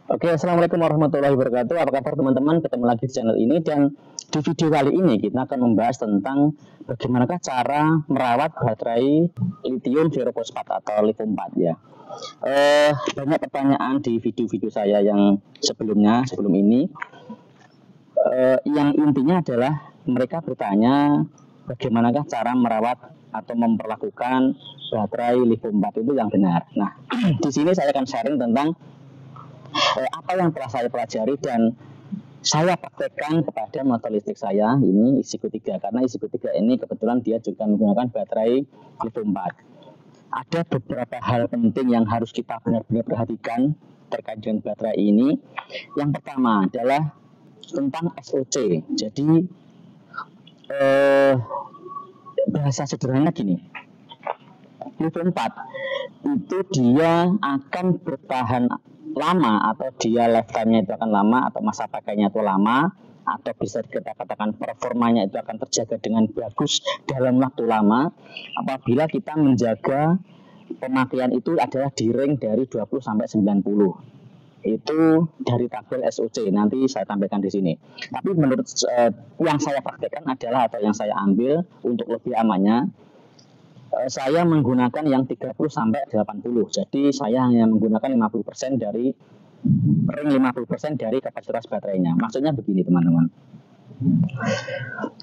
Oke, assalamualaikum warahmatullahi wabarakatuh. Apa kabar teman-teman? Ketemu lagi di channel ini, dan di video kali ini kita akan membahas tentang bagaimanakah cara merawat baterai lithium ferrofosfat atau lithium 4 ya. Banyak pertanyaan di video-video saya yang sebelum ini. Yang intinya adalah mereka bertanya bagaimanakah cara merawat atau memperlakukan baterai lithium 4 itu yang benar. Nah, di sini saya akan sharing tentang apa yang telah saya pelajari dan saya praktekkan kepada motor listrik saya ini Ixigo 3, karena Ixigo 3 ini kebetulan dia juga menggunakan baterai lithium 4. Ada beberapa hal penting yang harus kita benar-benar perhatikan terkait dengan baterai ini. Yang pertama adalah tentang SOC. Jadi bahasa sederhana gini, lithium 4 itu dia akan bertahan lama, atau dia lifetime-nya itu akan lama, atau masa pakainya itu lama, atau bisa kita katakan performanya itu akan terjaga dengan bagus dalam waktu lama apabila kita menjaga pemakaian itu adalah di range dari 20 sampai 90. Itu dari tabel SOC, nanti saya tampilkan di sini. Tapi menurut yang saya praktekkan adalah, atau yang saya ambil untuk lebih amannya, saya menggunakan yang 30 sampai 80. Jadi saya hanya menggunakan 50% dari ring 50% dari kapasitas baterainya. Maksudnya begini teman-teman.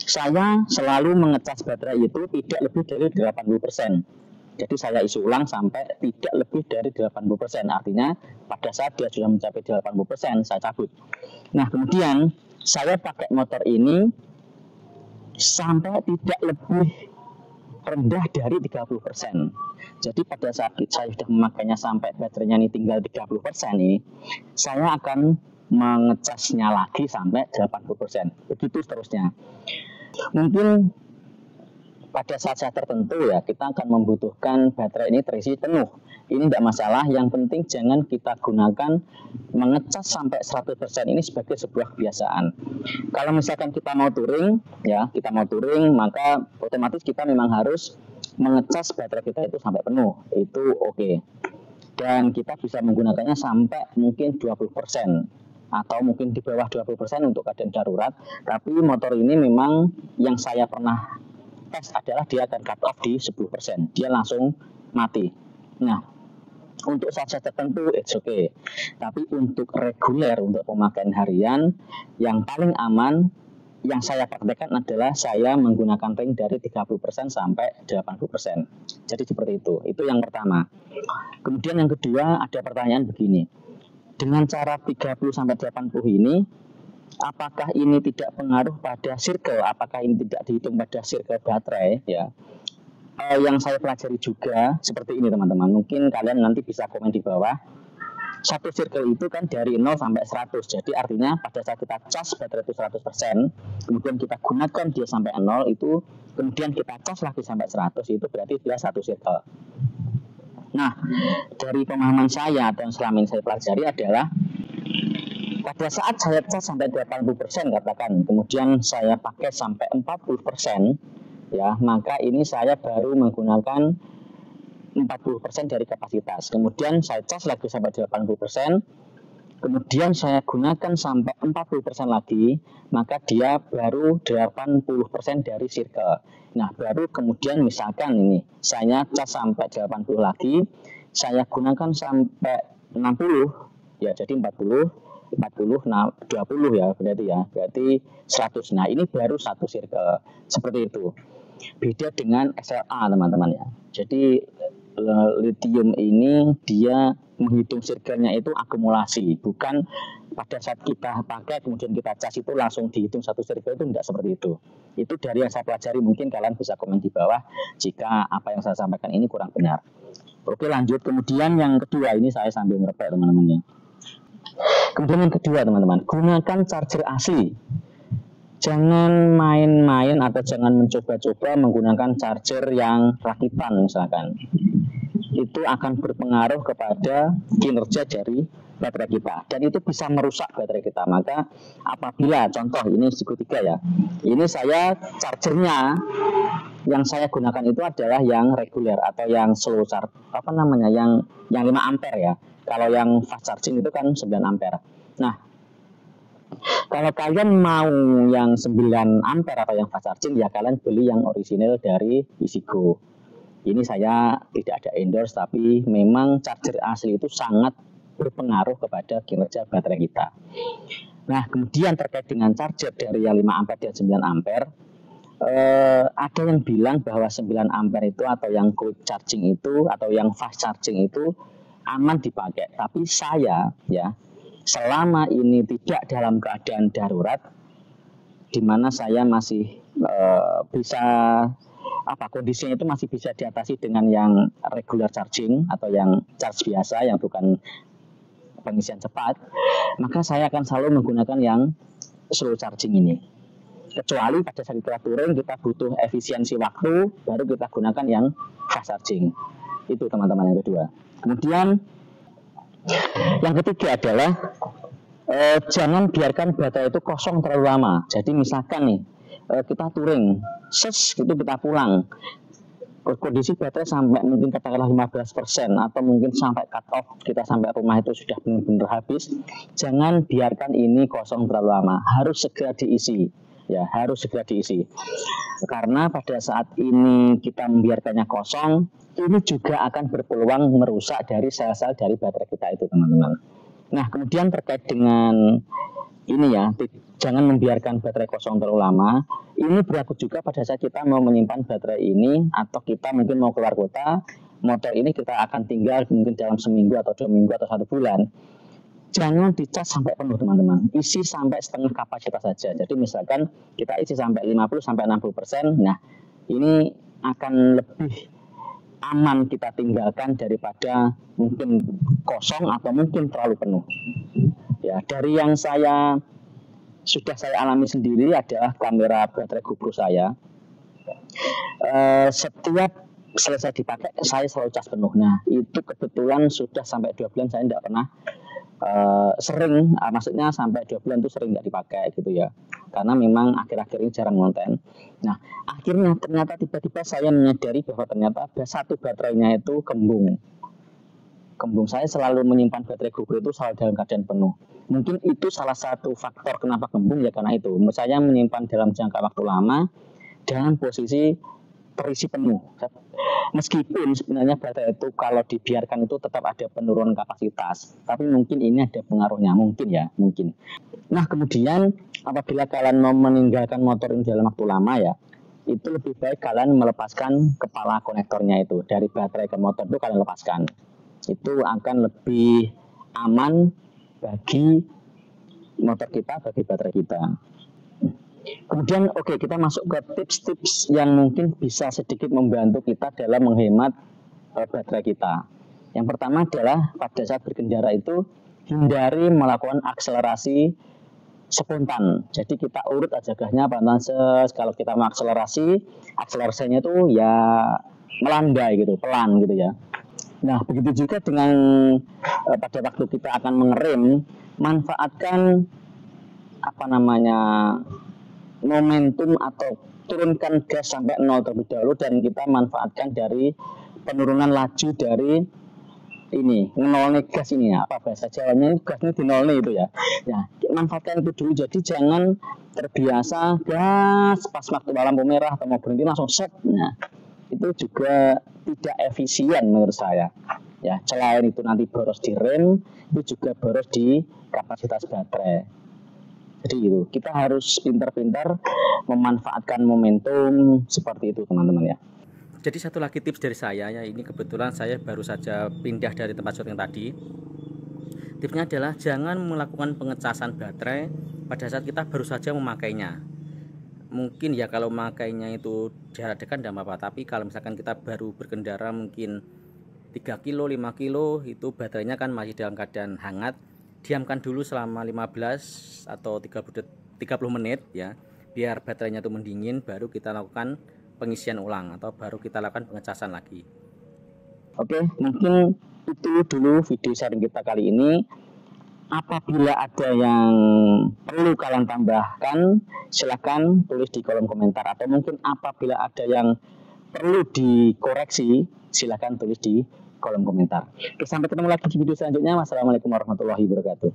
Saya selalu mengecas baterai itu tidak lebih dari 80%. Jadi saya isi ulang sampai tidak lebih dari 80%. Artinya pada saat dia sudah mencapai 80%, saya cabut. Nah, kemudian saya pakai motor ini sampai tidak lebih rendah dari 30%. Jadi pada saat saya sudah memakainya sampai baterainya ini tinggal 30% ini, saya akan mengecasnya lagi sampai 80%. Begitu seterusnya. Mungkin pada saat-saat tertentu ya kita akan membutuhkan baterai ini terisi penuh. Ini tidak masalah, yang penting jangan kita gunakan mengecas sampai 100% ini sebagai sebuah kebiasaan. Kalau misalkan kita mau touring, maka otomatis kita memang harus mengecas baterai kita itu sampai penuh. Itu oke. Dan kita bisa menggunakannya sampai mungkin 20%. Atau mungkin di bawah 20% untuk keadaan darurat. Tapi motor ini memang yang saya pernah tes adalah dia akan cut off di 10%. Dia langsung mati. Nah, untuk saat-saat tertentu it's okay. Tapi untuk reguler, untuk pemakaian harian, yang paling aman yang saya praktekkan adalah saya menggunakan ring dari 30% sampai 80%. Jadi seperti itu. Itu yang pertama. Kemudian yang kedua, ada pertanyaan begini. Dengan cara 30 sampai 80 ini, apakah ini tidak pengaruh pada circle? Apakah ini tidak dihitung pada circle baterai ya? Yang saya pelajari juga seperti ini teman-teman. Mungkin kalian nanti bisa komen di bawah. Satu circle itu kan dari 0 sampai 100. Jadi artinya pada saat kita cas baterai itu 100%, kemudian kita gunakan dia sampai 0 itu, kemudian kita cas lagi sampai 100, itu berarti dia satu circle. Nah, dari pemahaman saya atau yang selama ini saya pelajari adalah pada saat saya cas sampai 80% katakan, kemudian saya pakai sampai 40%, ya, maka ini saya baru menggunakan 40% dari kapasitas. Kemudian saya cas lagi sampai 80%, kemudian saya gunakan sampai 40% lagi, maka dia baru 80% dari circle. Nah, baru kemudian misalkan ini saya cas sampai 80 lagi, saya gunakan sampai 60, ya, jadi 40, 20 ya, berarti 100. Nah, ini baru satu circle. Seperti itu. Beda dengan SLA teman-teman ya. Jadi lithium ini dia menghitung circle-nya itu akumulasi, bukan pada saat kita pakai kemudian kita cas itu langsung dihitung satu circle, itu tidak seperti itu. Itu dari yang saya pelajari, mungkin kalian bisa komen di bawah jika apa yang saya sampaikan ini kurang benar. Oke, lanjut. Kemudian yang kedua, ini saya sambil ngerepek teman-teman ya. Kemudian yang kedua teman-teman, gunakan charger asli. Jangan main-main atau jangan mencoba-coba menggunakan charger yang rakitan misalkan. Itu akan berpengaruh kepada kinerja dari baterai kita, dan itu bisa merusak baterai kita. Maka apabila contoh ini Zigo 3 ya, ini saya chargernya yang saya gunakan itu adalah yang reguler atau yang slow charge, yang 5 ampere ya. Kalau yang fast charging itu kan 9 ampere. Nah, kalau kalian mau yang 9 ampere atau yang fast charging, ya kalian beli yang original dari Zigo. Ini saya tidak ada endorse, tapi memang charger asli itu sangat berpengaruh kepada kinerja baterai kita. Nah, kemudian terkait dengan charger dari yang 5 ampere dan 9 ampere, ada yang bilang bahwa 9 ampere itu atau yang quick charging itu atau yang fast charging itu aman dipakai. Tapi saya ya, selama ini tidak dalam keadaan darurat, di mana saya masih bisa kondisinya itu masih bisa diatasi dengan yang regular charging atau yang charge biasa yang bukan pengisian cepat, maka saya akan selalu menggunakan yang slow charging ini. Kecuali pada saat kita touring, kita butuh efisiensi waktu, baru kita gunakan yang fast charging. Itu teman-teman yang kedua. Kemudian yang ketiga adalah jangan biarkan baterai itu kosong terlalu lama. Jadi misalkan nih kita touring, itu kita pulang, kondisi baterai sampai mungkin katakanlah 15% atau mungkin sampai cut off, kita sampai rumah itu sudah benar-benar habis. Jangan biarkan ini kosong terlalu lama, harus segera diisi ya, harus segera diisi. Karena pada saat ini kita membiarkannya kosong, ini juga akan berpeluang merusak dari sel-sel dari baterai kita itu, teman-teman. Nah, kemudian terkait dengan ini ya, jangan membiarkan baterai kosong terlalu lama. Ini berlaku juga pada saat kita mau menyimpan baterai ini, atau kita mungkin mau keluar kota, motor ini kita akan tinggal mungkin dalam seminggu atau 2 minggu atau 1 bulan. Jangan dicas sampai penuh, teman-teman. Isi sampai setengah kapasitas saja. Jadi misalkan kita isi sampai 50-60%, nah ini akan lebih aman kita tinggalkan daripada mungkin kosong atau mungkin terlalu penuh. Ya, dari yang sudah saya alami sendiri adalah kamera baterai GoPro saya. Setiap selesai dipakai, saya selalu cas penuh. Nah, itu kebetulan sudah sampai 2 bulan saya tidak pernah maksudnya sampai 2 bulan itu sering nggak dipakai gitu ya. Karena memang akhir-akhir ini jarang konten. Nah, akhirnya ternyata tiba-tiba saya menyadari bahwa ternyata satu baterainya itu kembung. Saya selalu menyimpan baterai GoPro itu selalu dalam keadaan penuh. Mungkin itu salah satu faktor kenapa kembung ya, karena itu saya menyimpan dalam jangka waktu lama dalam posisi terisi penuh. Meskipun sebenarnya baterai itu kalau dibiarkan itu tetap ada penurunan kapasitas, tapi mungkin ini ada pengaruhnya, mungkin. Nah, kemudian apabila kalian mau meninggalkan motor ini dalam waktu lama ya, itu lebih baik kalian melepaskan kepala konektornya itu dari baterai ke motor, itu kalian lepaskan. Itu akan lebih aman bagi motor kita, bagi baterai kita. Kemudian kita masuk ke tips-tips yang mungkin bisa sedikit membantu kita dalam menghemat baterai kita. Yang pertama adalah pada saat berkendara itu hindari melakukan akselerasi spontan. Jadi kita urut aja gasnya pelan-pelan. Kalau kita mau akselerasinya itu ya melandai gitu, pelan gitu ya. Nah, begitu juga dengan pada waktu kita akan mengerem, manfaatkan momentum atau turunkan gas sampai 0 terlebih dahulu, dan kita manfaatkan dari penurunan laju dari ini, nolnya gas ini ya, bahasa Jawanya gasnya di nol itu ya. Ya, manfaatkan itu dulu. Jadi jangan terbiasa gas pas waktu lampu merah atau mau berhenti langsung set. Nah, itu juga tidak efisien menurut saya. Ya, selain itu nanti boros di rem, itu juga boros di kapasitas baterai. Jadi itu, kita harus pintar-pintar memanfaatkan momentum seperti itu, teman-teman ya. Jadi satu lagi tips dari saya ya, ini kebetulan saya baru saja pindah dari tempat syuting tadi. Tipsnya adalah jangan melakukan pengecasan baterai pada saat kita baru saja memakainya. Mungkin ya kalau memakainya itu jarak dekat tidak apa-apa, tapi kalau misalkan kita baru berkendara mungkin 3 kilo, 5 kilo, itu baterainya kan masih dalam keadaan hangat. Diamkan dulu selama 15 atau 30 menit ya, biar baterainya itu mendingin, baru kita lakukan pengisian ulang atau baru kita lakukan pengecasan lagi. Oke, mungkin itu dulu video sharing kita kali ini. Apabila ada yang perlu kalian tambahkan, silakan tulis di kolom komentar. Atau mungkin apabila ada yang perlu dikoreksi, silakan tulis di kolom komentar. Oke, sampai ketemu lagi di video selanjutnya. Wassalamualaikum warahmatullahi wabarakatuh.